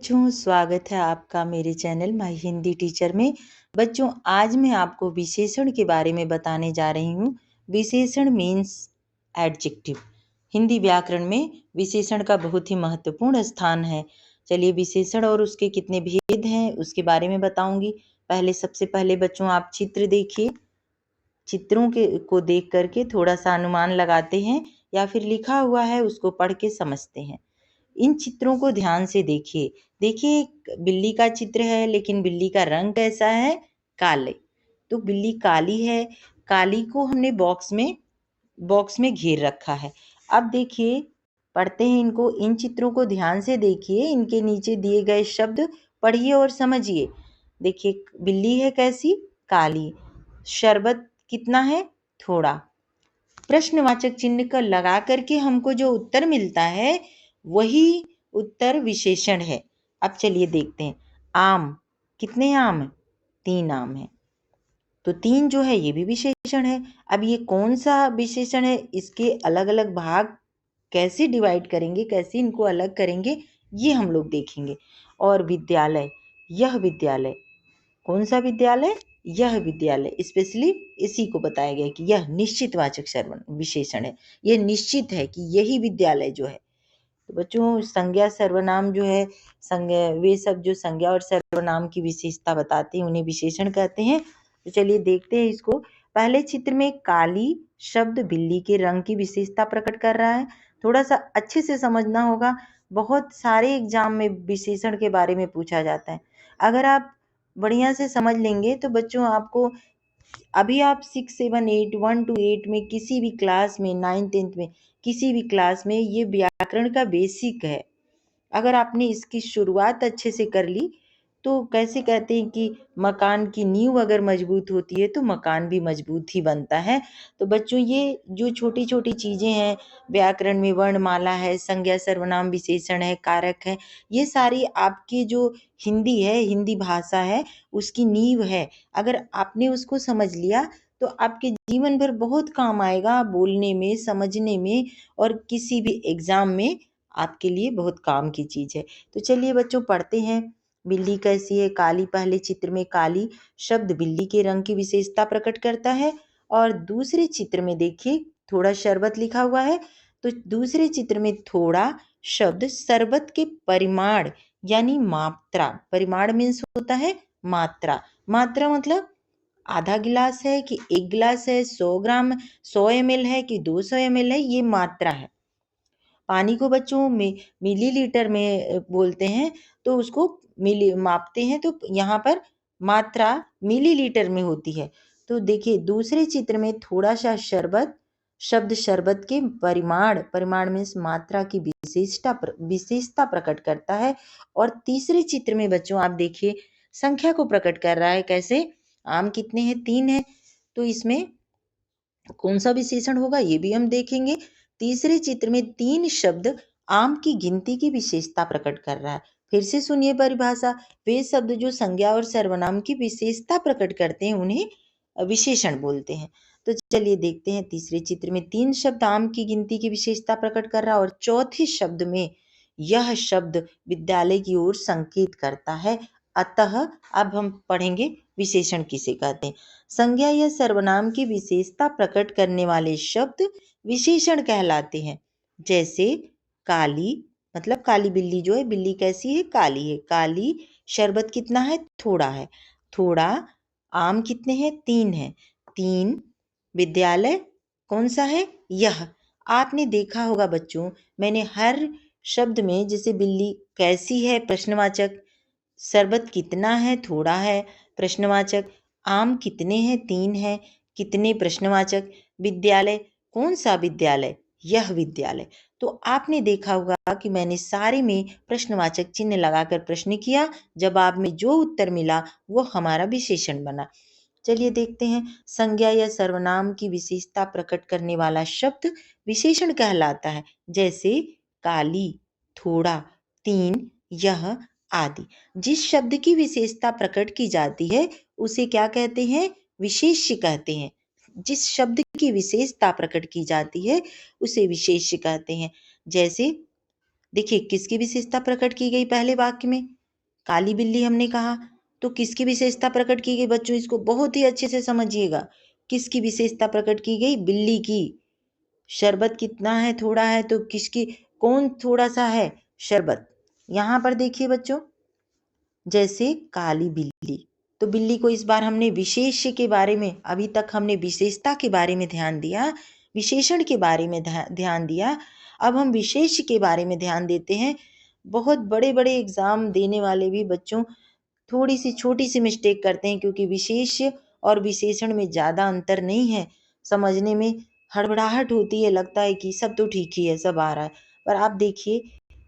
बच्चों, स्वागत है आपका मेरे चैनल माय हिंदी टीचर में। बच्चों, आज मैं आपको विशेषण के बारे में बताने जा रही हूँ। विशेषण मीन्स एडजेक्टिव। हिंदी व्याकरण में विशेषण का बहुत ही महत्वपूर्ण स्थान है। चलिए, विशेषण और उसके कितने भेद हैं उसके बारे में बताऊंगी। सबसे पहले बच्चों, आप चित्र देखिए। चित्रों को देख करके थोड़ा सा अनुमान लगाते हैं या फिर लिखा हुआ है उसको पढ़ के समझते हैं। इन चित्रों को ध्यान से देखिए। देखिए, एक बिल्ली का चित्र है, लेकिन बिल्ली का रंग कैसा है? काले। तो बिल्ली काली है। काली को हमने बॉक्स में घेर रखा है। अब देखिए, पढ़ते हैं इनको। इन चित्रों को ध्यान से देखिए। इनके नीचे दिए गए शब्द पढ़िए और समझिए। देखिए, बिल्ली है कैसी? काली। शरबत कितना है? थोड़ा। प्रश्नवाचक चिन्ह का लगा करके हमको जो उत्तर मिलता है वही उत्तर विशेषण है। अब चलिए देखते हैं। आम, कितने आम है? 3 आम है। तो 3 जो है ये भी विशेषण है। अब ये कौन सा विशेषण है, इसके अलग अलग भाग कैसे डिवाइड करेंगे, कैसे इनको अलग करेंगे, ये हम लोग देखेंगे। और विद्यालय, यह विद्यालय, कौन सा विद्यालय? यह विद्यालय। स्पेशली इसी को बताया गया कि यह निश्चितवाचक सर्वनाम विशेषण है। यह निश्चित है कि यही विद्यालय जो है। तो बच्चों, संज्ञा सर्वनाम जो है, संज्ञा वे सब जो संज्ञा और सर्वनाम की विशेषता बताते हैं उन्हें विशेषण कहते हैं। तो चलिए देखते हैं इसको। पहले चित्र में काली शब्द बिल्ली के रंग की विशेषता प्रकट कर रहा है। थोड़ा सा अच्छे से समझना होगा। बहुत सारे एग्जाम में विशेषण के बारे में पूछा जाता है। अगर आप बढ़िया से समझ लेंगे तो बच्चों, आपको अभी आप 6, 7, 8, 1 to 8 में किसी भी क्लास में, 9, 10 में किसी भी क्लास में ये व्याकरण का बेसिक है। अगर आपने इसकी शुरुआत अच्छे से कर ली तो कैसे कहते हैं कि मकान की नींव अगर मजबूत होती है तो मकान भी मजबूत ही बनता है। तो बच्चों, ये जो छोटी छोटी चीज़ें हैं व्याकरण में, वर्णमाला है, संज्ञा सर्वनाम विशेषण है, कारक है, ये सारी आपकी जो हिंदी है, हिंदी भाषा है, उसकी नींव है। अगर आपने उसको समझ लिया तो आपके जीवन भर बहुत काम आएगा, बोलने में, समझने में, और किसी भी एग्जाम में आपके लिए बहुत काम की चीज़ है। तो चलिए बच्चों, पढ़ते हैं। बिल्ली कैसी है? काली। पहले चित्र में काली शब्द बिल्ली के रंग की विशेषता प्रकट करता है। और दूसरे चित्र में देखिए, थोड़ा शरबत लिखा हुआ है। तो दूसरे चित्र में थोड़ा शब्द शरबत के परिमाण यानी मात्रा। परिमाण मीन्स होता है मात्रा। मात्रा मतलब आधा गिलास है कि 1 गिलास है, 100 ग्राम, 100 ml है कि 200 ml है, ये मात्रा है। पानी को बच्चों में मिलीलीटर में बोलते हैं, तो उसको मिली मापते हैं, तो यहाँ पर मात्रा मिलीलीटर में होती है। तो देखिए, दूसरे चित्र में थोड़ा सा शरबत शब्द शरबत के परिमाण, परिमाण में मात्रा की विशेषता प्रकट करता है। और तीसरे चित्र में बच्चों आप देखिए, संख्या को प्रकट कर रहा है। कैसे? आम कितने हैं? 3 है। तो इसमें कौन सा विशेषण होगा ये भी हम देखेंगे। तीसरे चित्र में 3 शब्द आम की गिनती की विशेषता प्रकट कर रहा है। फिर से सुनिए परिभाषा। वे शब्द जो संज्ञा और सर्वनाम की विशेषता प्रकट करते हैं उन्हें विशेषण बोलते हैं। तो चलिए देखते हैं। तीसरे चित्र में 3 शब्द आम की गिनती की विशेषता प्रकट कर रहा है, और चौथे शब्द में यह शब्द विद्यालय की ओर संकेत करता है। अतः अब हम पढ़ेंगे विशेषण किसे कहते हैं। संज्ञा या सर्वनाम की विशेषता प्रकट करने वाले शब्द विशेषण कहलाते हैं। जैसे काली, मतलब काली बिल्ली जो है, बिल्ली कैसी है? काली है। काली। शरबत कितना है? थोड़ा है। थोड़ा। आम कितने हैं? 3 है। 3। विद्यालय कौन सा है? यह। आपने देखा होगा बच्चों, मैंने हर शब्द में, जैसे बिल्ली कैसी है प्रश्नवाचक, शरबत कितना है? थोड़ा है प्रश्नवाचक, आम कितने हैं? 3 है, कितने प्रश्नवाचक, विद्यालय कौन सा विद्यालय? यह विद्यालय। तो आपने देखा होगा कि मैंने सारे में प्रश्नवाचक चिन्ह लगाकर प्रश्न किया। जवाब में जो उत्तर मिला वो हमारा विशेषण बना। चलिए देखते हैं। संज्ञा या सर्वनाम की विशेषता प्रकट करने वाला शब्द विशेषण कहलाता है। जैसे काली, थोड़ा, 3, यह आदि। जिस शब्द की विशेषता प्रकट की जाती है उसे क्या कहते हैं? विशेष्य कहते हैं। जिस शब्द की विशेषता प्रकट की जाती है उसे विशेष्य कहते हैं। जैसे देखिए, किसकी विशेषता प्रकट की गई पहले वाक्य में? काली बिल्ली हमने कहा, तो किसकी विशेषता प्रकट की गई बच्चों? इसको बहुत ही अच्छे से समझिएगा। किसकी विशेषता प्रकट की गई? बिल्ली की। शरबत कितना है? थोड़ा है, तो किसकी, कौन थोड़ा सा है? शरबत। यहाँ पर देखिए बच्चों, जैसे काली बिल्ली, तो बिल्ली को इस बार हमने विशेष्य के बारे में, अभी तक हमने विशेषता के बारे में ध्यान दिया, विशेषण के बारे में ध्यान दिया। अब हम विशेष्य के बारे में ध्यान देते हैं। बहुत बड़े बड़े एग्जाम देने वाले भी बच्चों थोड़ी सी छोटी सी मिस्टेक करते हैं, क्योंकि विशेष्य और विशेषण में ज़्यादा अंतर नहीं है। समझने में हड़बड़ाहट होती है, लगता है कि सब तो ठीक ही है, सब आ रहा है। पर आप देखिए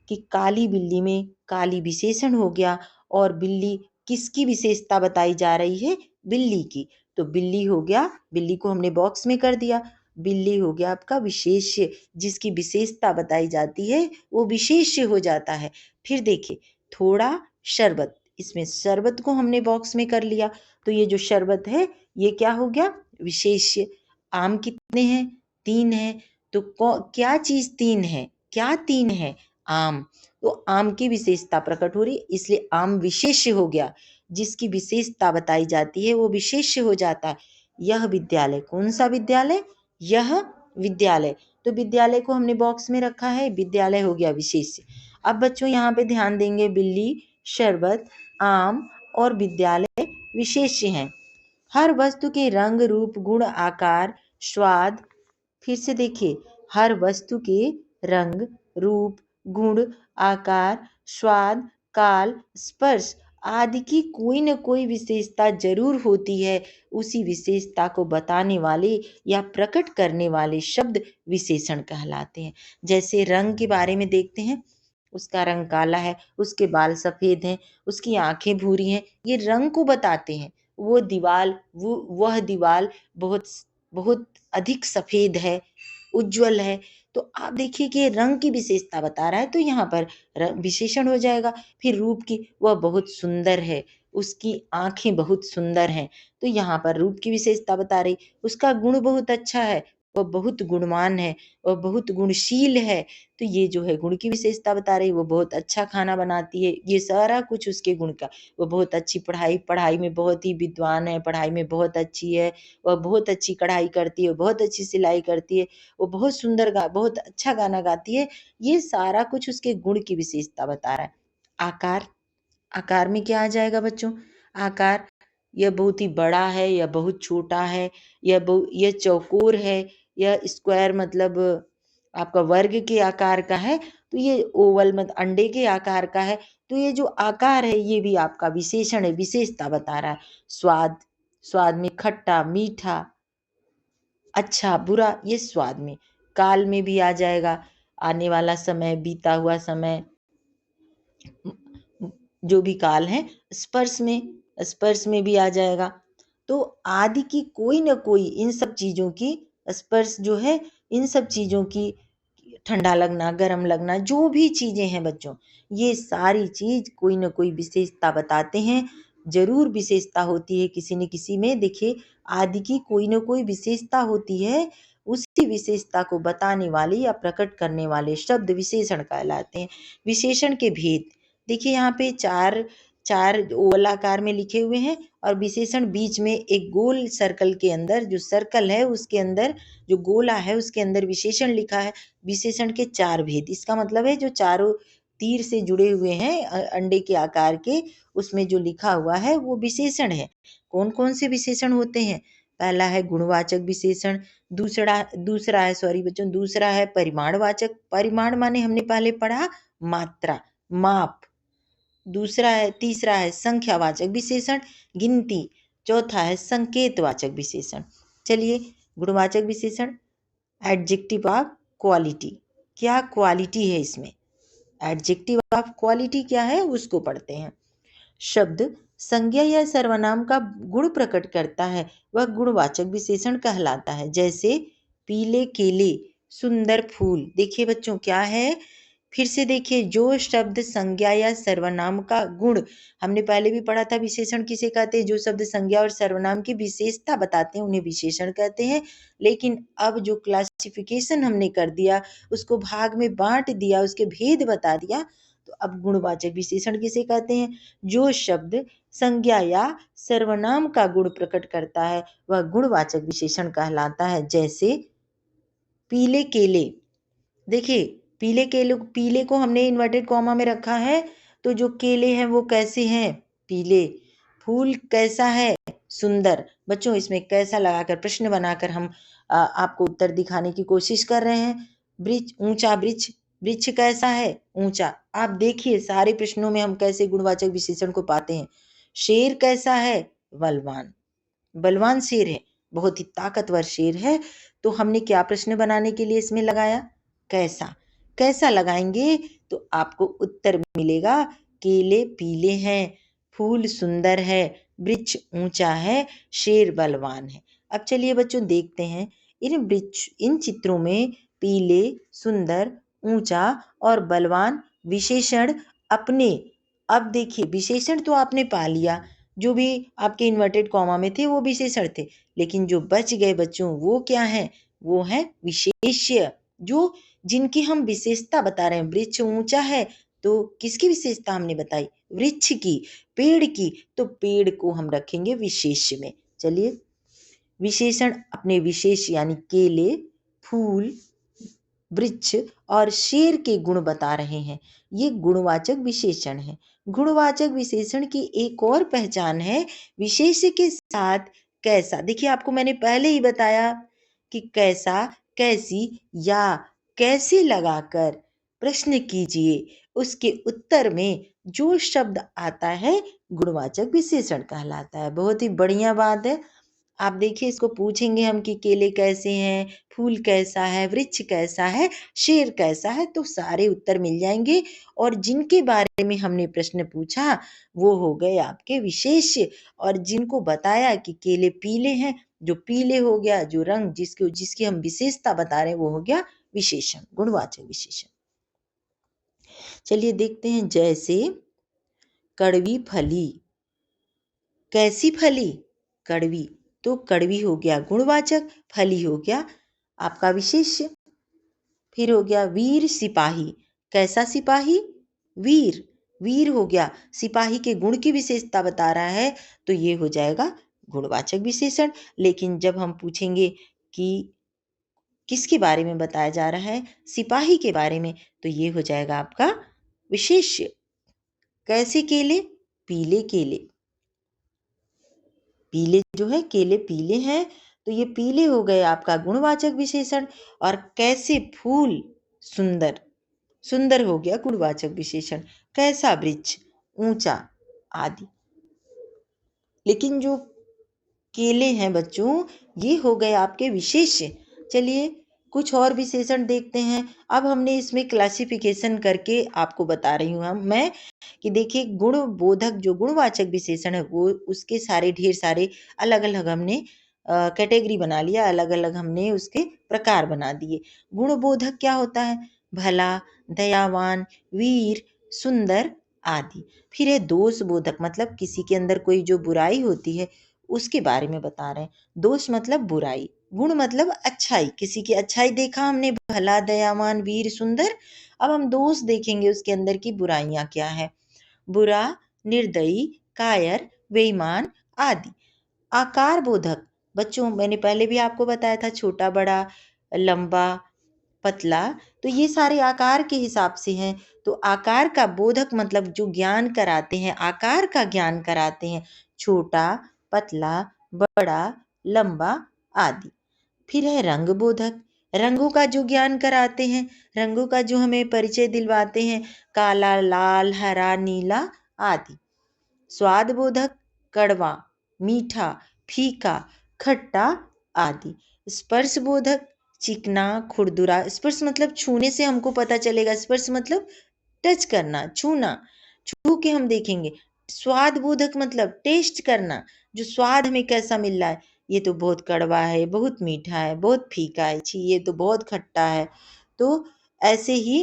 कि काली बिल्ली में काली विशेषण हो गया, और बिल्ली किसकी विशेषता बताई जा रही है? बिल्ली की। तो बिल्ली हो गया, बिल्ली को हमने बॉक्स में कर दिया। बिल्ली हो गया आपका विशेष्य, जिसकी विशेषता बताई जाती है वो विशेष्य हो जाता है। फिर देखिए, थोड़ा शरबत, इसमें शरबत को हमने बॉक्स में कर लिया, तो ये जो शरबत है ये क्या हो गया? विशेष्य। आम कितने हैं? 3 हैं। तो क्या चीज 3 है? क्या 3 है? आम। तो आम की विशेषता प्रकट हो रही, इसलिए आम विशेष्य हो गया। जिसकी विशेषता बताई जाती है वो विशेष्य हो जाता है। यह विद्यालय, कौन सा विद्यालय? यह विद्यालय। तो विद्यालय को हमने बॉक्स में रखा है, विद्यालय हो गया विशेष्य। अब बच्चों यहाँ पे ध्यान देंगे, बिल्ली, शरबत, आम और विद्यालय विशेष्य हैं। हर वस्तु के रंग, रूप, गुण, आकार, स्वाद, फिर से देखिए, हर वस्तु के रंग, रूप, गुण, आकार, स्वाद, काल, स्पर्श आदि की कोई न कोई विशेषता जरूर होती है। उसी विशेषता को बताने वाले या प्रकट करने वाले शब्द विशेषण कहलाते हैं। जैसे रंग के बारे में देखते हैं, उसका रंग काला है, उसके बाल सफेद हैं, उसकी आंखें भूरी हैं, ये रंग को बताते हैं। वह दीवाल बहुत बहुत अधिक सफेद है, उज्जवल है। तो आप देखिए कि ये रंग की विशेषता बता रहा है, तो यहाँ पर विशेषण हो जाएगा। फिर रूप की, वह बहुत सुंदर है, उसकी आंखें बहुत सुंदर हैं, तो यहाँ पर रूप की विशेषता बता रही। उसका गुण बहुत अच्छा है, वह बहुत गुणवान है, वह बहुत गुणशील है, तो ये जो है गुण की विशेषता बता रही। वो बहुत अच्छा खाना बनाती है, ये सारा कुछ उसके गुण का। वो बहुत अच्छी पढ़ाई में बहुत ही विद्वान है, पढ़ाई में बहुत अच्छी है, वह बहुत अच्छी कढ़ाई करती है, बहुत अच्छी सिलाई करती है, वो बहुत अच्छा गाना गाती है। ये सारा कुछ उसके गुण की विशेषता बता रहा है। आकार, आकार में क्या आ जाएगा बच्चों? आकार, यह बहुत ही बड़ा है या बहुत छोटा है, यह चौकोर है या स्क्वायर, मतलब आपका वर्ग के आकार का है, तो ये ओवल मतलब अंडे के आकार का है। तो ये जो आकार है ये भी आपका विशेषण है, विशेषता बता रहा है। स्वाद, स्वाद में खट्टा, मीठा, अच्छा, बुरा, ये स्वाद में। काल में भी आ जाएगा, आने वाला समय, बीता हुआ समय, जो भी काल है। स्पर्श में, स्पर्श में भी आ जाएगा। तो आदि की कोई ना कोई इन सब चीजों की, स्पर्श जो है इन सब चीजों की, ठंडा लगना, गर्म लगना, जो भी चीजें हैं बच्चों, ये सारी चीज कोई ना कोई विशेषता बताते हैं। जरूर विशेषता होती है किसी न किसी में। देखिए, आदि की कोई ना कोई विशेषता होती है, उसी विशेषता को बताने वाले या प्रकट करने वाले शब्द विशेषण कहलाते हैं। विशेषण के भेद देखिए, यहाँ पे चार चार ओवल आकार में लिखे हुए हैं, और विशेषण बीच में एक गोल सर्कल के अंदर, जो सर्कल है उसके अंदर, जो गोला है उसके अंदर विशेषण लिखा है। विशेषण के 4 भेद, इसका मतलब है जो चारों तीर से जुड़े हुए हैं अंडे के आकार के, उसमें जो लिखा हुआ है वो विशेषण है। कौन कौन से विशेषण होते हैं? पहला है गुणवाचक विशेषण, दूसरा है, सॉरी बच्चों, दूसरा है परिमाणवाचक। परिमाण माने हमने पहले पढ़ा मात्रा, माप। तीसरा है संख्यावाचक विशेषण, गिनती। चौथा है संकेतवाचक विशेषण। चलिए, गुणवाचक विशेषण, एडजेक्टिव ऑफ क्वालिटी, क्या क्वालिटी है इसमें, एडजेक्टिव ऑफ क्वालिटी क्या है उसको पढ़ते हैं। शब्द संज्ञा या सर्वनाम का गुण प्रकट करता है, वह गुणवाचक विशेषण कहलाता है। जैसे पीले केले, सुंदर फूल। देखिए बच्चों, क्या है, फिर से देखिए, जो शब्द संज्ञा या सर्वनाम का गुण, हमने पहले भी पढ़ा था विशेषण किसे कहते हैं, जो शब्द संज्ञा और सर्वनाम की विशेषता बताते हैं उन्हें विशेषण कहते हैं। लेकिन अब जो क्लासिफिकेशन हमने कर दिया, उसको भाग में बांट दिया, उसके भेद बता दिया, तो अब गुणवाचक विशेषण किसे कहते हैं? जो शब्द संज्ञा या सर्वनाम का गुण प्रकट करता है वह गुणवाचक विशेषण कहलाता है। जैसे पीले केले, देखिए पीले को हमने इन्वर्टेड कॉमा में रखा है, तो जो केले हैं वो कैसे हैं? पीले। फूल कैसा है? सुंदर। बच्चों इसमें कैसा लगाकर प्रश्न बनाकर हम आपको उत्तर दिखाने की कोशिश कर रहे हैं। ऊंचा वृक्ष, वृक्ष कैसा है? ऊंचा। आप देखिए सारे प्रश्नों में हम कैसे गुणवाचक विशेषण को पाते हैं। शेर कैसा है? बलवान। बलवान शेर है, बहुत ही ताकतवर शेर है। तो हमने क्या प्रश्न बनाने के लिए इसमें लगाया? कैसा। कैसा लगाएंगे तो आपको उत्तर मिलेगा केले पीले हैं, फूल सुंदर है, वृक्ष ऊंचा है, शेर बलवान है। अब चलिए बच्चों देखते हैं इन चित्रों में पीले, सुंदर, ऊंचा और बलवान विशेषण अपने, अब देखिए विशेषण तो आपने पा लिया, जो भी आपके इन्वर्टेड कॉमा में थे वो विशेषण थे, लेकिन जो बच गए बच्चों वो क्या है? वो है विशेष्य, जो जिनकी हम विशेषता बता रहे हैं। वृक्ष ऊंचा है तो किसकी विशेषता हमने बताई? वृक्ष की, पेड़ की, तो पेड़ को हम रखेंगे विशेष्य में। चलिए विशेषण अपने विशेष यानी केले, फूल, वृक्ष और शेर के गुण बता रहे हैं। ये गुणवाचक विशेषण है। गुणवाचक विशेषण की एक और पहचान है विशेष्य के साथ कैसा। देखिए आपको मैंने पहले ही बताया कि कैसा, कैसी या कैसे लगाकर प्रश्न कीजिए, उसके उत्तर में जो शब्द आता है गुणवाचक विशेषण कहलाता है। बहुत ही बढ़िया बात है। आप देखिए इसको पूछेंगे हम कि केले कैसे हैं, फूल कैसा है, वृक्ष कैसा है, शेर कैसा है, तो सारे उत्तर मिल जाएंगे। और जिनके बारे में हमने प्रश्न पूछा वो हो गए आपके विशेष्य, और जिनको बताया कि केले पीले हैं, जो पीले हो गया, जो रंग जिसकी हम विशेषता बता रहे हैं वो हो गया विशेषण, गुणवाचक विशेषण। चलिए देखते हैं, जैसे कड़वी फली, कैसी फली? कड़वी, तो कड़वी हो गया गुणवाचक, फली हो गया आपका विशेष्य। फिर हो गया वीर सिपाही, कैसा सिपाही? वीर। वीर हो गया, सिपाही के गुण की विशेषता बता रहा है, तो ये हो जाएगा गुणवाचक विशेषण। लेकिन जब हम पूछेंगे कि किसके बारे में बताया जा रहा है? सिपाही के बारे में, तो ये हो जाएगा आपका विशेष्य। कैसे केले? पीले केले। पीले जो है, केले पीले हैं, तो ये पीले हो गए आपका गुणवाचक विशेषण। और कैसे फूल? सुंदर। सुंदर हो गया गुणवाचक विशेषण। कैसा वृक्ष? ऊंचा आदि। लेकिन जो केले हैं बच्चों, ये हो गए आपके विशेष्य। चलिए कुछ और विशेषण देखते हैं। अब हमने इसमें क्लासिफिकेशन करके आपको बता रही हूँ मैं कि देखिए गुण बोधक जो गुणवाचक विशेषण है वो उसके सारे ढेर सारे अलग अलग हमने कैटेगरी बना लिया, अलग अलग हमने उसके प्रकार बना दिए। गुण बोधक क्या होता है? भला, दयावान, वीर, सुंदर आदि। फिर है दोष बोधक, मतलब किसी के अंदर कोई जो बुराई होती है उसके बारे में बता रहे हैं। दोष मतलब बुराई, गुण मतलब अच्छाई, किसी की अच्छाई देखा हमने, भला, दयावान, वीर, सुंदर। अब हम दोष देखेंगे उसके अंदर की बुराइयां क्या है। बुरा, निर्दयी, कायर, बेईमान आदि। आकार बोधक, बच्चों मैंने पहले भी आपको बताया था, छोटा बड़ा, लंबा पतला, तो ये सारे आकार के हिसाब से हैं। तो आकार का बोधक मतलब जो ज्ञान कराते हैं, आकार का ज्ञान कराते हैं, छोटा, पतला, बड़ा, लंबा आदि। फिर है रंग बोधक, रंगों का जो ज्ञान कराते हैं, रंगों का जो हमें परिचय दिलवाते हैं, काला, लाल, हरा, नीला आदि। स्वाद बोधक, कड़वा, मीठा, फीका, खट्टा आदि। स्पर्श बोधक, चिकना, खुरदुरा। स्पर्श मतलब छूने से हमको पता चलेगा, स्पर्श मतलब टच करना, छूना, छू के हम देखेंगे। स्वाद बोधक मतलब टेस्ट करना, जो स्वाद हमें कैसा मिल रहा है, ये तो बहुत कड़वा है, बहुत मीठा है, बहुत फीका है, छी ये तो बहुत खट्टा है। तो ऐसे ही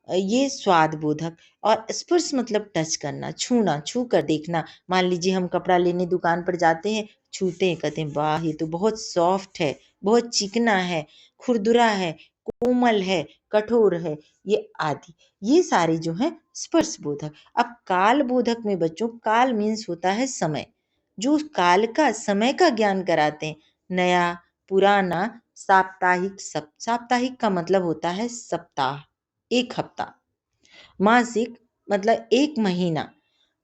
ये स्वाद बोधक। और स्पर्श मतलब टच करना, छूना, छू कर देखना। मान लीजिए हम कपड़ा लेने दुकान पर जाते हैं, छूते हैं, कहते हैं वाह ये तो बहुत सॉफ्ट है, बहुत चिकना है, खुरदुरा है, कोमल है, कठोर है, ये आदि, ये सारे जो हैं स्पर्श बोधक। अब काल बोधक में बच्चों, काल मीन्स होता है समय, जो काल का, समय का ज्ञान कराते हैं। नया, पुराना, साप्ताहिक, साप्ताहिक का मतलब होता है सप्ताह, एक हफ्ता। मासिक मतलब एक महीना।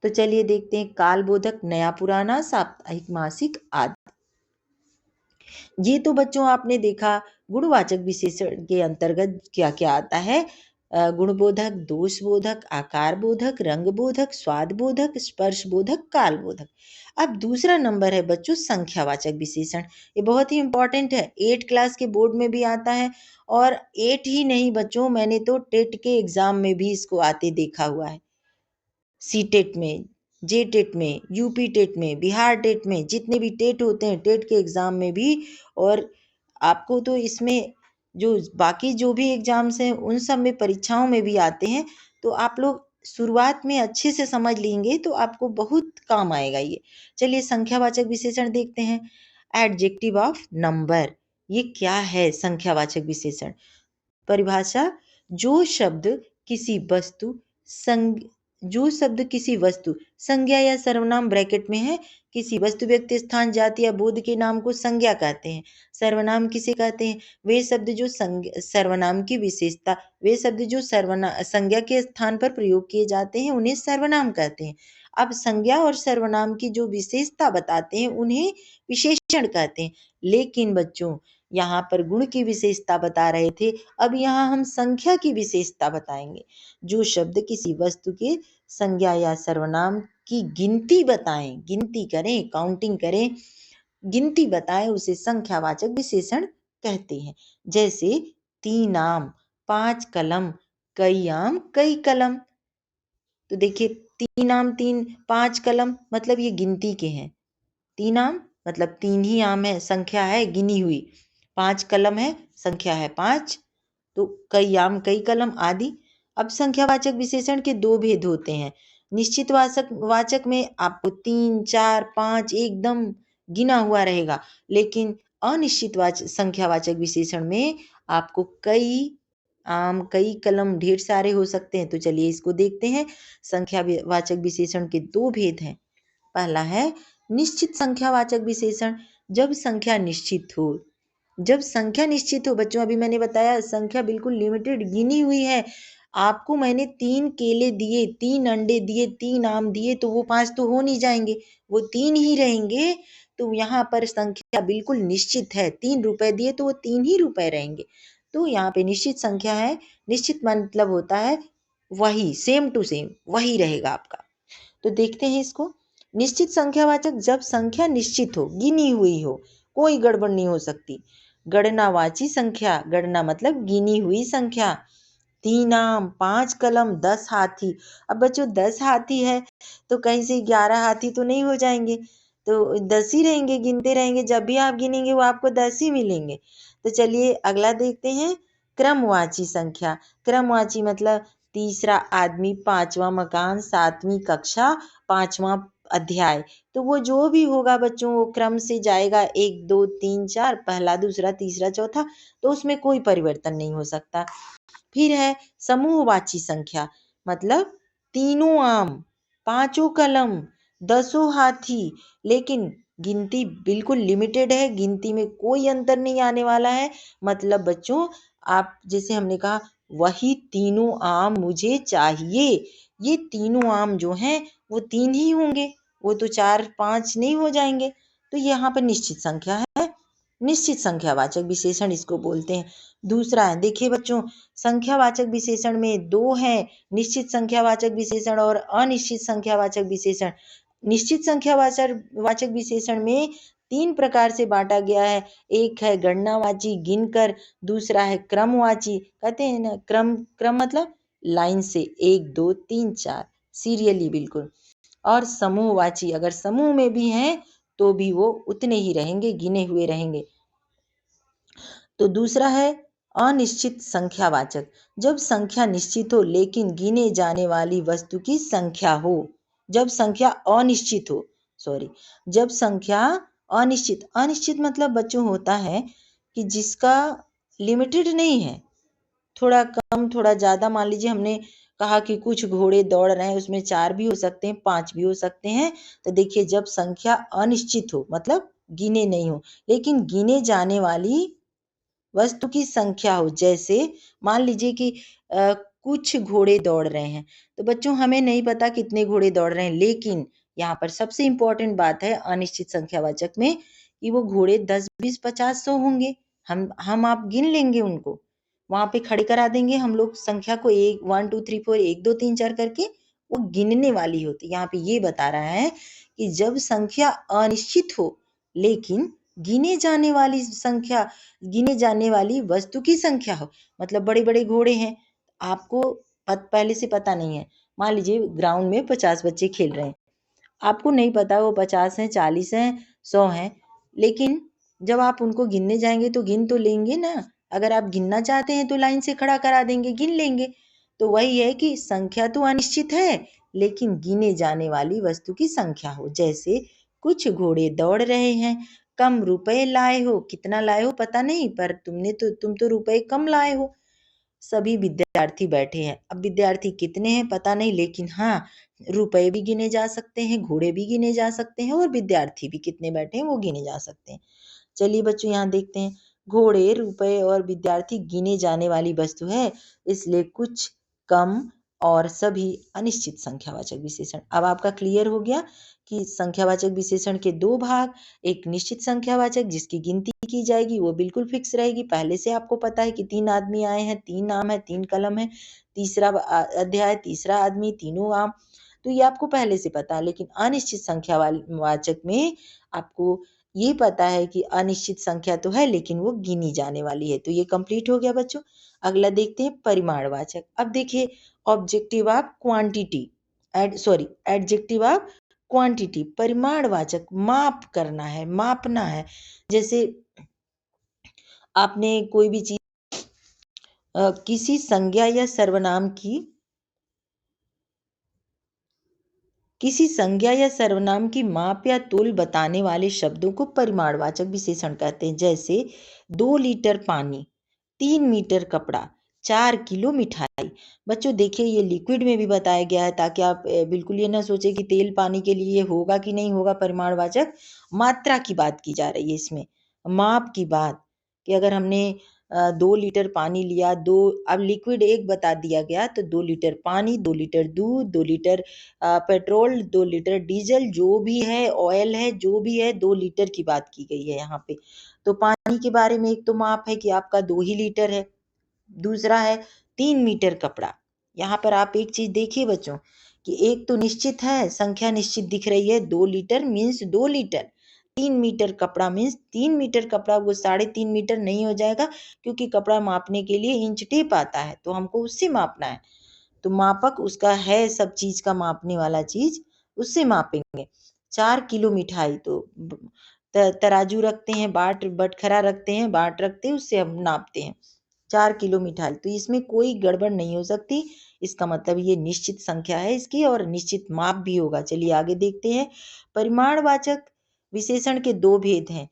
तो चलिए देखते हैं काल बोधक, नया, पुराना, साप्ताहिक, मासिक आदि। ये तो बच्चों आपने देखा गुणवाचक विशेषण के अंतर्गत क्या क्या आता है। गुणबोधक, दोषबोधक, आकार बोधक, रंग बोधक, स्वाद बोधक, स्पर्श बोधक, काल बोधक। अब दूसरा नंबर है बच्चों संख्यावाचक विशेषण। ये बहुत ही इंपॉर्टेंट है, 8 क्लास के बोर्ड में भी आता है, और 8 ही नहीं बच्चों, मैंने तो टेट के एग्जाम में भी इसको आते देखा हुआ है। सी टेट में, जे टेट में, यूपी टेट में, बिहार टेट में, जितने भी टेट होते हैं टेट के एग्जाम में भी, और आपको तो इसमें जो बाकी जो भी एग्जाम्स हैं उन सब में, परीक्षाओं में भी आते हैं। तो आप लोग शुरुआत में अच्छे से समझ लेंगे तो आपको बहुत काम आएगा ये। चलिए संख्यावाचक विशेषण देखते हैं। एडजेक्टिव ऑफ नंबर, ये क्या है संख्यावाचक विशेषण? परिभाषा, जो शब्द किसी वस्तु, संग जो शब्द किसी वस्तु, संज्ञा या सर्वनाम ब्रैकेट में है, किसी वस्तु, व्यक्ति, स्थान, जाति या बोध के नाम को संज्ञा कहते हैं। सर्वनाम किसे कहते हैं? वे शब्द जो सर्वनाम की विशेषता, वे शब्द जो संज्ञा के स्थान पर प्रयोग किए जाते हैं उन्हें सर्वनाम कहते हैं। अब संज्ञा और सर्वनाम की जो विशेषता बताते हैं उन्हें विशेषण कहते हैं। लेकिन बच्चों यहाँ पर गुण की विशेषता बता रहे थे, अब यहाँ हम संख्या की विशेषता बताएंगे। जो शब्द किसी वस्तु के संज्ञा या सर्वनाम की गिनती बताएं, गिनती करें, काउंटिंग करें, गिनती बताएं, उसे संख्यावाचक विशेषण कहते हैं। जैसे 3 आम, 5 कलम, कई आम, कई कलम। तो देखिए 3 आम, 3, 5 कलम मतलब ये गिनती के हैं। 3 आम मतलब 3 ही आम है, संख्या है गिनी हुई। 5 कलम है, संख्या है 5। तो कई आम, कई कलम आदि। अब संख्यावाचक विशेषण के 2 भेद होते हैं। निश्चित वाचक में आपको 3, 4, 5 एकदम गिना हुआ रहेगा, लेकिन अनिश्चित संख्यावाचक विशेषण में आपको कई आम, कई कलम ढेर सारे हो सकते हैं। तो चलिए इसको देखते हैं। संख्यावाचक विशेषण के 2 भेद हैं। पहला है निश्चित संख्यावाचक विशेषण, जब संख्या निश्चित हो। जब संख्या निश्चित हो बच्चों, अभी मैंने बताया संख्या बिल्कुल लिमिटेड गिनी हुई है। आपको मैंने 3 केले दिए, 3 अंडे दिए, 3 आम दिए, तो वो 5 तो हो नहीं जाएंगे, वो 3 ही रहेंगे। तो यहाँ पर संख्या बिल्कुल निश्चित है। 3 रुपए दिए तो वो 3 ही रुपए रहेंगे। तो यहाँ पे निश्चित संख्या है। निश्चित मतलब होता है वही, सेम टू सेम वही रहेगा आपका। तो देखते हैं इसको। निश्चित संख्यावाचक, जब संख्या निश्चित हो, गिनी हुई हो, कोई गड़बड़ नहीं हो सकती। गणनावाची संख्या, गणना मतलब गिनी हुई संख्या। 3 आम, 5 कलम, 10 हाथी। अब बच्चों 10 हाथी है तो कहीं से 11 हाथी तो नहीं हो जाएंगे, तो 10 ही रहेंगे, गिनते रहेंगे, जब भी आप गिनेंगे वो आपको 10 ही मिलेंगे। तो चलिए अगला देखते हैं। क्रमवाची संख्या, क्रमवाची मतलब तीसरा आदमी, 5वां मकान, 7वीं कक्षा, 5वां अध्याय। तो वो जो भी होगा बच्चों वो क्रम से जाएगा, 1 2 3 4, पहला, दूसरा, तीसरा, चौथा, तो उसमें कोई परिवर्तन नहीं हो सकता। फिर है समूहवाची संख्या, मतलब तीनों आम, पांचों कलम, 10 हाथी, लेकिन गिनती बिल्कुल लिमिटेड है, गिनती में कोई अंतर नहीं आने वाला है। मतलब बच्चों आप, जैसे हमने कहा वही तीनों आम मुझे चाहिए, ये तीनों आम जो हैं वो 3 ही होंगे, वो तो 4 5 नहीं हो जाएंगे। तो यहाँ पर निश्चित संख्या है, निश्चित संख्यावाचक विशेषण इसको बोलते हैं। दूसरा है, देखिए बच्चों संख्यावाचक विशेषण में 2 हैं, निश्चित संख्यावाचक विशेषण और अनिश्चित संख्यावाचक विशेषण। निश्चित संख्यावाचक वाचक विशेषण में 3 प्रकार से बांटा गया है। एक है गणनावाची, गिनकर। दूसरा है क्रमवाची, कहते हैं ना क्रम, क्रम मतलब लाइन से 1 2 3 4, सीरियली बिल्कुल। और समूहवाची, अगर समूह में भी हैं तो भी वो उतने ही रहेंगे, गिने हुए रहेंगे। तो दूसरा है अनिश्चित संख्यावाचक, जब संख्या निश्चित हो लेकिन गिने जाने वाली वस्तु की संख्या हो। जब संख्या अनिश्चित हो, सॉरी, जब संख्या अनिश्चित, अनिश्चित मतलब बच्चों होता है कि जिसका लिमिटेड नहीं है, थोड़ा कम थोड़ा ज़्यादा, मान लीजिए हमने कहा कि कुछ घोड़े दौड़ रहे हैं, उसमें 4 भी हो सकते हैं, 5 भी हो सकते हैं। तो देखिए जब संख्या अनिश्चित हो मतलब गिने नहीं हो, लेकिन गिने जाने वाली वस्तु की संख्या हो, जैसे मान लीजिए कि कुछ घोड़े दौड़ रहे हैं, तो बच्चों हमें नहीं पता कितने घोड़े दौड़ रहे हैं, लेकिन यहाँ पर सबसे इम्पोर्टेंट बात है अनिश्चित संख्यावाचक में कि वो घोड़े 10, 20, 50, 100 होंगे। हम आप गिन लेंगे उनको, वहां पे खड़े करा देंगे हम लोग संख्या को, 1 2 3 4 1 2 3 4 करके, वो गिनने वाली होती है। यहाँ पे ये बता रहा है कि जब संख्या अनिश्चित हो लेकिन गिने जाने वाली संख्या, गिने जाने वाली वस्तु की संख्या हो, मतलब बड़े बड़े घोड़े हैं, आपको पहले से पता नहीं है। मान लीजिए ग्राउंड में 50 बच्चे खेल रहे हैं, आपको नहीं पता वो 50 हैं, 40 हैं, 100 हैं, लेकिन जब आप उनको गिनने जाएंगे तो गिन तो लेंगे ना। अगर आप गिनना चाहते हैं तो लाइन से खड़ा करा देंगे, गिन लेंगे। तो वही है कि संख्या तो अनिश्चित है लेकिन गिने जाने वाली वस्तु की संख्या हो, जैसे कुछ घोड़े दौड़ रहे हैं, कम रुपए लाए हो, कितना लाए हो पता नहीं, पर तुम तो रुपए कम लाए हो। सभी विद्यार्थी बैठे हैं, अब विद्यार्थी कितने हैं पता नहीं, लेकिन हाँ रुपए भी गिने जा सकते हैं, घोड़े भी गिने जा सकते हैं और विद्यार्थी भी कितने बैठे हैं वो गिने जा सकते हैं। चलिए बच्चों यहाँ देखते हैं, घोड़े, रुपए और विद्यार्थी गिने जाने वाली वस्तु है, इसलिए कुछ, कम और सभी अनिश्चित संख्यावाचक विशेषण। अब आपका क्लियर हो गया कि संख्यावाचक विशेषण के 2 भाग, एक निश्चित संख्यावाचक जिसकी गिनती की जाएगी वो बिल्कुल फिक्स रहेगी, पहले से आपको पता है कि 3 आदमी आए हैं, 3 नाम है, 3 कलम है, तीसरा अध्याय, तीसरा आदमी, तीनों आम, तो ये आपको पहले से पता है। लेकिन अनिश्चित संख्यावाचक में आपको ये पता है कि अनिश्चित संख्या तो है लेकिन वो गिनी जाने वाली है। तो ये कंप्लीट हो गया बच्चों। अगला देखते हैं परिमाणवाचक। अब देखिए objective of quantity, adjective of quantity, परिमाणवाचक, माप करना है, मापना है। जैसे आपने कोई भी चीज किसी संज्ञा या सर्वनाम की, किसी संज्ञा या सर्वनाम की माप या तोल बताने वाले शब्दों को परिमाणवाचक विशेषण कहते हैं। जैसे 2 लीटर पानी, 3 मीटर कपड़ा, 4 किलो मिठाई। बच्चों देखिए ये लिक्विड में भी बताया गया है, ताकि आप बिल्कुल ये ना सोचे कि तेल पानी के लिए होगा कि नहीं होगा परिमाणवाचक। मात्रा की बात की जा रही है इसमें, माप की बात, कि अगर हमने 2 लीटर पानी लिया, दो, अब लिक्विड एक बता दिया गया तो 2 लीटर पानी, 2 लीटर दूध, 2 लीटर पेट्रोल, 2 लीटर डीजल, जो भी है ऑयल है, जो भी है 2 लीटर की बात की गई है यहाँ पे। तो पानी के बारे में एक तो माप है कि आपका 2 ही लीटर है, दूसरा है 3 मीटर कपड़ा। यहाँ पर आप एक चीज देखिए बच्चों कि एक तो निश्चित है, संख्या निश्चित दिख रही है, 2 लीटर मीन्स 2 लीटर, 3 मीटर कपड़ा मीन्स 3 मीटर कपड़ा, वो 3.5 मीटर नहीं हो जाएगा, क्योंकि कपड़ा मापने के लिए इंच टेप आता है तो हमको उससे मापना है। तो मापक उसका है, सब चीज का मापने वाला चीज, उससे मापेंगे। 4 किलो मिठाई तो तराजू रखते हैं, बटखरा रखते हैं, बाट रखते हैं, उससे हम नापते हैं। 4 किलो मिठाई, तो इसमें कोई गड़बड़ नहीं हो सकती, इसका मतलब ये निश्चित संख्या है इसकी और निश्चित माप भी होगा। चलिए आगे देखते हैं। परिमाणवाचक विशेषण के 2 भेद हैं।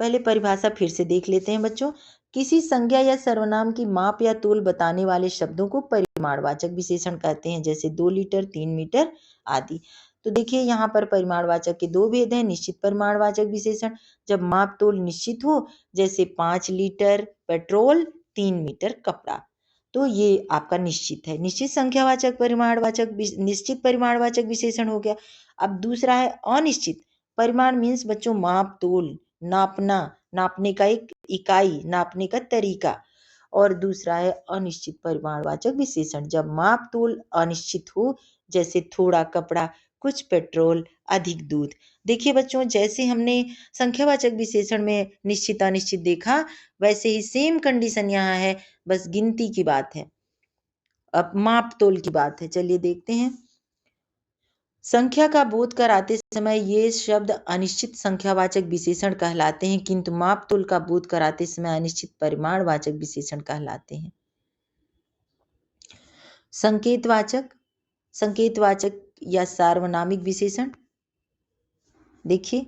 पहले परिभाषा फिर से देख लेते हैं बच्चों। किसी संज्ञा या सर्वनाम की माप या तोल बताने वाले शब्दों को परिमाणवाचक विशेषण कहते हैं, जैसे 2 लीटर, 3 मीटर आदि। तो देखिए यहाँ पर परिमाणवाचक के 2 भेद हैं। निश्चित परिमाणवाचक विशेषण, जब माप तोल निश्चित हो, जैसे 5 लीटर पेट्रोल, 3 मीटर कपड़ा, तो ये आपका निश्चित है। निश्चित संख्यावाचक परिमाणवाचक, निश्चित परिमाणवाचक विशेषण हो गया। अब दूसरा है अनिश्चित। परिमाण मीन्स बच्चों माप तोल, नापना, नापने का एक इकाई, नापने का तरीका। और दूसरा है अनिश्चित परिमाणवाचक विशेषण, जब माप तोल अनिश्चित हो, जैसे थोड़ा कपड़ा, कुछ पेट्रोल, अधिक दूध। देखिए बच्चों जैसे हमने संख्यावाचक विशेषण में निश्चित अनिश्चित देखा, वैसे ही सेम कंडीशन यहाँ है, बस गिनती की बात है, अब माप तोल की बात है। चलिए देखते हैं। संख्या का बोध कराते समय ये शब्द अनिश्चित संख्यावाचक विशेषण कहलाते हैं, किंतु माप तोल का बोध कराते समय अनिश्चित परिमाणवाचक विशेषण कहलाते हैं। संकेतवाचक, संकेतवाचक या सार्वनामिक विशेषण। देखिए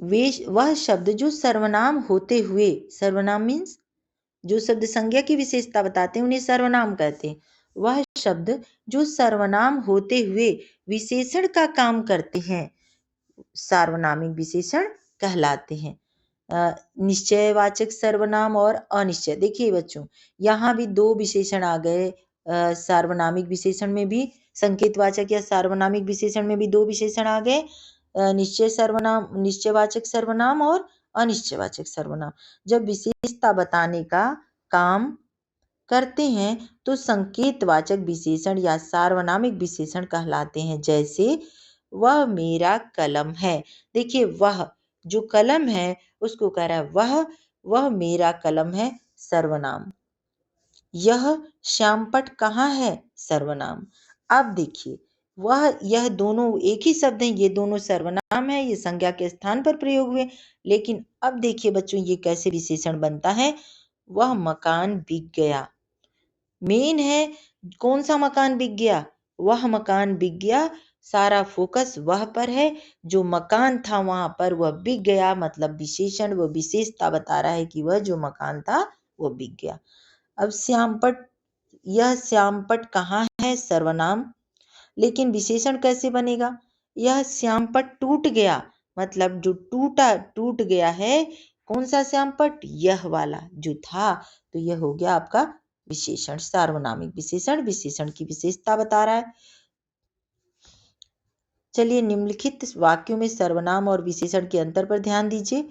वे वह शब्द जो सर्वनाम होते हुए, सर्वनाम मीन्स जो शब्द संज्ञा की विशेषता बताते हैं उन्हें सर्वनाम कहते हैं। वह शब्द जो सर्वनाम होते हुए विशेषण का काम करते हैं सार्वनामिक विशेषण कहलाते हैं। निश्चयवाचक सर्वनाम और अनिश्चय। देखिए बच्चों, यहाँ भी दो विशेषण आ गए। सार्वनामिक विशेषण में भी, संकेतवाचक या सार्वनामिक विशेषण में भी दो विशेषण आ गए। निश्चय सर्वनाम, निश्चयवाचक सर्वनाम और अनिश्चयवाचक सर्वनाम। जब विशेषता बताने का काम करते हैं तो संकेतवाचक विशेषण या सार्वनामिक विशेषण कहलाते हैं। जैसे वह मेरा कलम है। देखिए, वह जो कलम है उसको कह रहा है वह मेरा कलम है, सर्वनाम। यह श्यामपट कहाँ है, सर्वनाम। अब देखिए, वह यह दोनों एक ही शब्द हैं, ये दोनों सर्वनाम है, ये संज्ञा के स्थान पर प्रयोग हुए। लेकिन अब देखिए बच्चों, ये कैसे विशेषण बनता है। वह मकान बिक गया, मेन है कौन सा मकान बिक गया, वह मकान बिक गया। सारा फोकस वह पर है, जो मकान था वहां पर वह बिक गया, मतलब विशेषण वो विशेषता बता रहा है कि वह जो मकान था वो बिक गया। अब श्यामपट, यह श्यामपट कहाँ है, सर्वनाम। लेकिन विशेषण कैसे बनेगा। यह श्यामपट टूट गया, मतलब जो टूट गया है, कौन सा श्यामपट, यह वाला जो था। तो यह हो गया आपका विशेषण, सार्वनामिक विशेषण, विशेषण की विशेषता बता रहा है। चलिए निम्नलिखित वाक्यों में सर्वनाम और विशेषण के अंतर पर ध्यान दीजिए।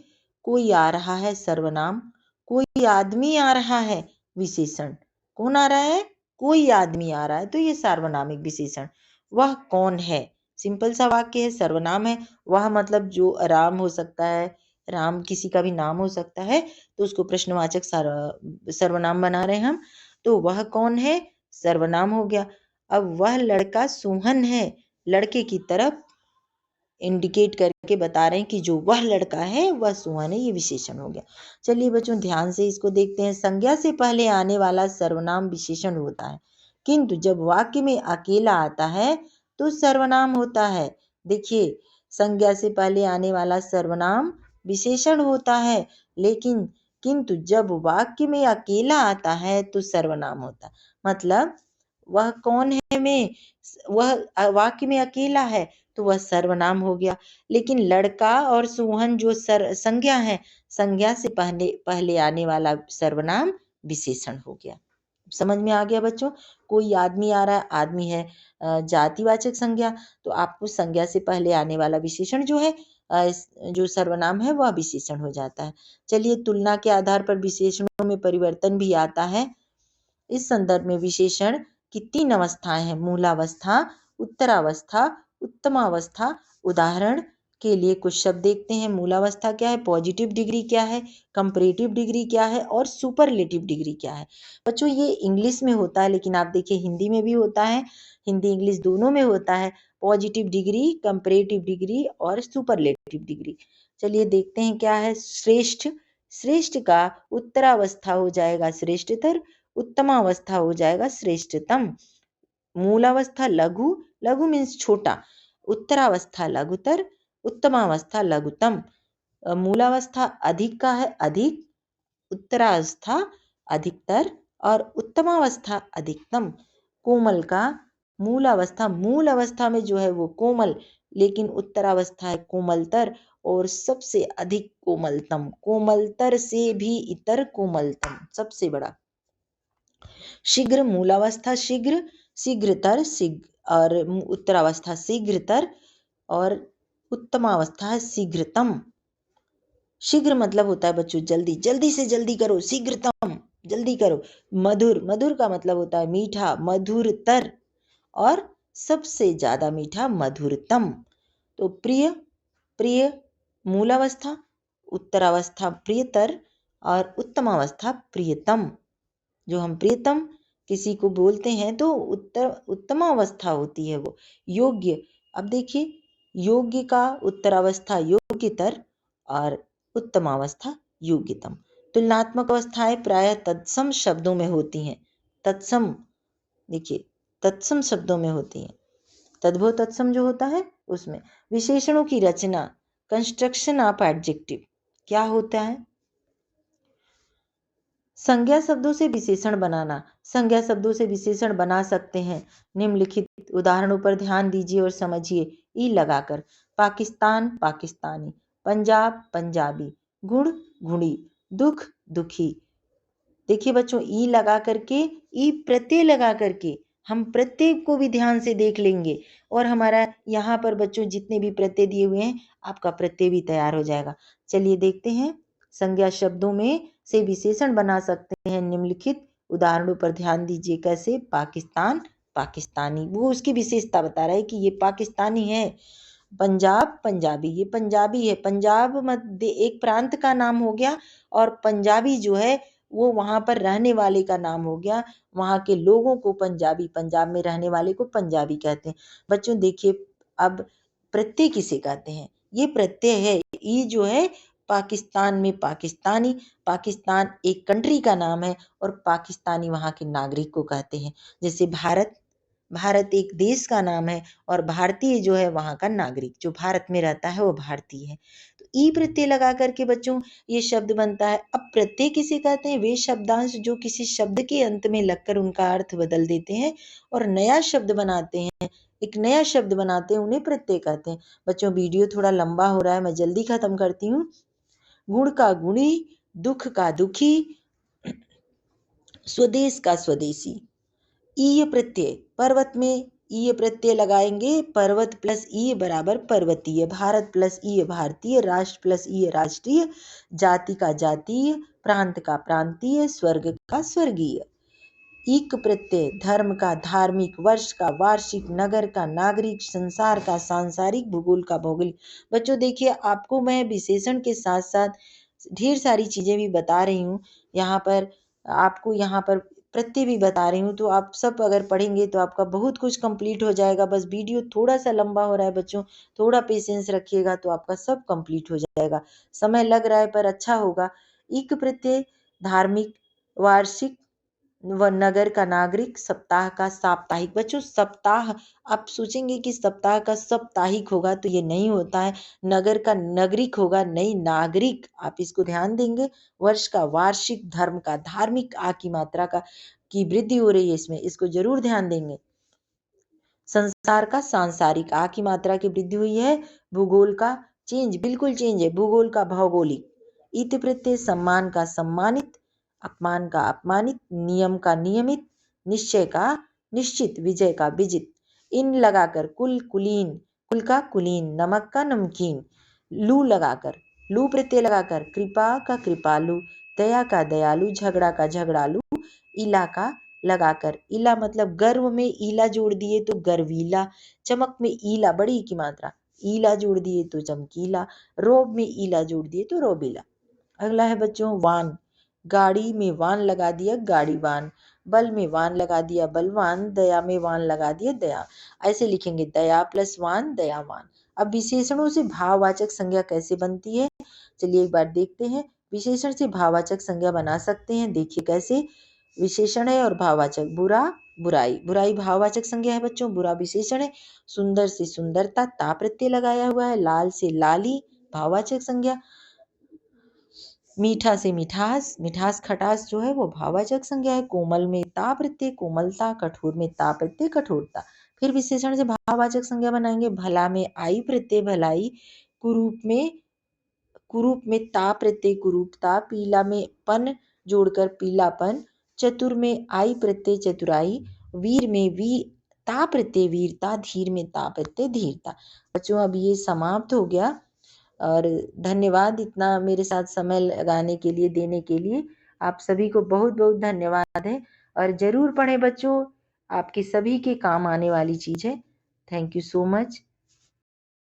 कोई आ रहा है, सर्वनाम। कोई आदमी आ रहा है, विशेषण। कौन आ रहा है, कोई आदमी आ रहा है, तो ये सार्वनामिक विशेषण। वह कौन है, सिंपल सा वाक्य है, सर्वनाम है। वह मतलब जो राम हो सकता है, राम किसी का भी नाम हो सकता है, तो उसको प्रश्नवाचक सर्वनाम बना रहे हैं हम। तो वह कौन है, सर्वनाम हो गया। अब वह लड़का सोहन है, लड़के की तरफ इंडिकेट करके बता रहे हैं कि जो वह लड़का है वह सोहन है, ये विशेषण हो गया। चलिए बच्चों, ध्यान से इसको देखते हैं। संज्ञा से पहले आने वाला सर्वनाम विशेषण होता है, किंतु जब वाक्य में अकेला आता है तो सर्वनाम होता है। देखिए, संज्ञा से पहले आने वाला सर्वनाम विशेषण होता है, लेकिन किंतु जब वाक्य में अकेला आता है तो सर्वनाम होता है। मतलब वह कौन है में, वह वाक्य में अकेला है तो वह सर्वनाम हो गया। लेकिन लड़का और सोहन जो संज्ञा है, संज्ञा से पहले पहले आने वाला सर्वनाम विशेषण हो गया। समझ में आ गया बच्चों। कोई आदमी आ रहा है, आदमी है जातिवाचक संज्ञा, तो आपको संज्ञा से पहले आने वाला विशेषण जो है, जो सर्वनाम है, वह विशेषण हो जाता है। चलिए, तुलना के आधार पर विशेषणों में परिवर्तन भी आता है। इस संदर्भ में विशेषण की 3 अवस्थाएं हैं, मूलावस्था, उत्तरावस्था, उत्तमावस्था। उदाहरण के लिए कुछ शब्द देखते हैं। मूलावस्था क्या है, पॉजिटिव डिग्री क्या है, कंपैरेटिव डिग्री क्या है और सुपरलेटिव डिग्री क्या है। बच्चों, ये इंग्लिश में होता है, लेकिन आप देखिए हिंदी में भी होता है, हिंदी इंग्लिश दोनों में होता है। पॉजिटिव डिग्री, कंपैरेटिव डिग्री और सुपरलेटिव डिग्री। चलिए देखते हैं क्या है। श्रेष्ठ, श्रेष्ठ का उत्तरावस्था हो जाएगा श्रेष्ठतर, उत्तमावस्था हो जाएगा श्रेष्ठतम। मूलावस्था लघु, लघु मीन्स छोटा, उत्तरावस्था लघुतर, उत्तमावस्था लघुतम। मूलावस्था अधिक का है अधिक, उत्तरावस्था अधिकतर और उत्तमावस्था अधिकतम। कोमल का मूलावस्था, मूल अवस्था में जो है वो कोमल, लेकिन उत्तरावस्था है कोमलतर और सबसे अधिक कोमलतम, कोमलतर से भी इतर कोमलतम, सबसे बड़ा। शीघ्र, मूलावस्था शीघ्र, शीघ्रतर, और उत्तरावस्था शीघ्रतर और उत्तमावस्था है शीघ्रतम। शीघ्र मतलब होता है बच्चों जल्दी, जल्दी से जल्दी करो, शीघ्रतम जल्दी करो। मधुर, मधुर का मतलब होता है मीठा, मधुरतर और सबसे ज्यादा मीठा, मधुरतम। तो प्रिय, प्रिय मूलावस्था, उत्तरावस्था प्रियतर और उत्तमावस्था प्रियतम। जो हम प्रियतम किसी को बोलते हैं तो उत्तमावस्था होती है वो। योग्य, अब देखिए योग्य का उत्तरावस्था योग्यतर और उत्तमावस्था योग्यतम। तुलनात्मक अवस्थाएं प्रायः तत्सम शब्दों में होती हैं। तत्सम, देखिए तत्सम शब्दों में होती हैं। तद्भव तत्सम जो होता है उसमें। विशेषणों की रचना, कंस्ट्रक्शन ऑफ एडजेक्टिव क्या होता है। संज्ञा शब्दों से विशेषण बनाना। संज्ञा शब्दों से विशेषण बना सकते हैं। निम्नलिखित उदाहरणों पर ध्यान दीजिए और समझिए। ई लगाकर। पाकिस्तान पाकिस्तानी, पंजाब पंजाबी, गुण गुणी, दुख दुखी। देखिए बच्चों, ई लगा करके, ई प्रत्यय लगा करके हम प्रत्यय को भी ध्यान से देख लेंगे और हमारा यहाँ पर बच्चों जितने भी प्रत्यय दिए हुए हैं आपका प्रत्यय भी तैयार हो जाएगा। चलिए देखते हैं। संज्ञा शब्दों में से विशेषण बना सकते हैं। निम्नलिखित उदाहरणों पर ध्यान दीजिए। कैसे? पाकिस्तान पाकिस्तानी, वो उसकी विशेषता बता रहा है कि ये पाकिस्तानी है। पंजाब पंजाबी, ये पंजाबी है। पंजाब मध्य एक प्रांत का नाम हो गया और पंजाबी जो है वो वहां पर रहने वाले का नाम हो गया। वहां के लोगों को पंजाबी, पंजाब में रहने वाले को पंजाबी कहते हैं। बच्चों देखिए, अब प्रत्यय किसे कहते हैं? ये प्रत्यय है। ये जो है पाकिस्तान में पाकिस्तानी, पाकिस्तान एक कंट्री का नाम है और पाकिस्तानी वहां के नागरिक को कहते हैं। जैसे भारत, भारत एक देश का नाम है और भारतीय जो है वहां का नागरिक, जो भारत में रहता है वो भारतीय है। तो ई प्रत्यय लगा करके बच्चों ये शब्द बनता है। अब प्रत्यय किसे कहते हैं? वे शब्दांश जो किसी शब्द के अंत में लगकर उनका अर्थ बदल देते हैं और नया शब्द बनाते हैं, एक नया शब्द बनाते हैं, उन्हें प्रत्यय कहते हैं। बच्चों वीडियो थोड़ा लंबा हो रहा है, मैं जल्दी खत्म करती हूँ। गुण का गुणी, दुख का दुखी, स्वदेश का स्वदेशी। ईय प्रत्यय, पर्वत में ईय प्रत्यय लगाएंगे। पर्वत प्लस ईय बराबर पर्वतीय, भारत प्लस ईय भारतीय, राष्ट्र प्लस ईय राष्ट्रीय, जाति का जातीय, प्रांत का प्रांतीय, स्वर्ग का स्वर्गीय। ईक प्रत्यय, धर्म का धार्मिक, वर्ष का वार्षिक, नगर का नागरिक, संसार का सांसारिक, भूगोल का भौगोलिक। बच्चों देखिए, आपको मैं विशेषण के साथ साथ ढेर सारी चीजें भी बता रही हूँ। यहाँ पर आपको यहाँ पर प्रत्यय भी बता रही हूँ, तो आप सब अगर पढ़ेंगे तो आपका बहुत कुछ कंप्लीट हो जाएगा। बस वीडियो थोड़ा सा लंबा हो रहा है बच्चों, थोड़ा पेशेंस रखिएगा तो आपका सब कंप्लीट हो जाएगा। समय लग रहा है पर अच्छा होगा। ईक प्रत्यय, धार्मिक, वार्षिक व नगर का नागरिक, सप्ताह का साप्ताहिक। बच्चों सप्ताह, आप सोचेंगे कि सप्ताह का साप्ताहिक होगा तो ये नहीं होता है। नगर का नगरिक होगा, नहीं नागरिक, आप इसको ध्यान देंगे। वर्ष का वार्षिक, धर्म का धार्मिक, आ की मात्रा का की वृद्धि हो रही है इसमें, इसको जरूर ध्यान देंगे। संसार का सांसारिक, आ की मात्रा की वृद्धि हुई है। भूगोल का चेंज, बिल्कुल चेंज है। भूगोल का भौगोलिक। इति प्रत्यय, सम्मान का सम्मानित, अपमान का अपमानित, नियम का नियमित, निश्चय का निश्चित, विजय का विजित। इन लगाकर कुल कुलीन, कुल का कुलीन, नमक का नमकीन। लू लगाकर, लू प्रत्यय लगाकर कृपा का कृपालु, दया का दयालु, झगड़ा का झगड़ालू। इला का लगाकर, इला मतलब गर्व में ईला जोड़ दिए तो गर्वीला, चमक में ईला बड़ी की मात्रा, ईला जोड़ दिए तो चमकीला, रोब में ईला जोड़ दिए तो रोबीला। अगला है बच्चों वान। गाड़ी में वान लगा दिया गाड़ीवान, बल में वान लगा दिया बलवान, दया में वान लगा दिया दया। ऐसे लिखेंगे, दया प्लस वान दयावान। अब विशेषणों से भाववाचक संज्ञा कैसे बनती है, चलिए एक बार देखते हैं। विशेषण से भाववाचक संज्ञा बना सकते हैं, देखिए कैसे। विशेषण है और भाववाचक, बुरा बुराई, बुराई भाववाचक संज्ञा है बच्चों, बुरा विशेषण है। सुंदर से सुंदरता, ता प्रत्यय लगाया हुआ है। लाल से लाली भाववाचक संज्ञा। मीठा से मिठास, मिठास खटास जो है वो भाववाचक संज्ञा है। कोमल में ता प्रत्यय कोमलता, कठोर में ता प्रत्यय कठोरता। फिर विशेषण से भाववाचक संज्ञा बनाएंगे। भला में आई प्रत्यय भलाई, कुरूप में ता प्रत्यय कुरूपता, पीला में पन जोड़कर पीलापन, चतुर में आई प्रत्यय चतुराई, वीर में वी ता प्रत्यय वीरता, धीर में ता प्रत्यय धीरता। बच्चों अब ये समाप्त हो गया और धन्यवाद इतना मेरे साथ समय लगाने के लिए, देने के लिए। आप सभी को बहुत बहुत धन्यवाद है और जरूर पढ़ें बच्चों, आपके सभी के काम आने वाली चीज है। Thank you so much.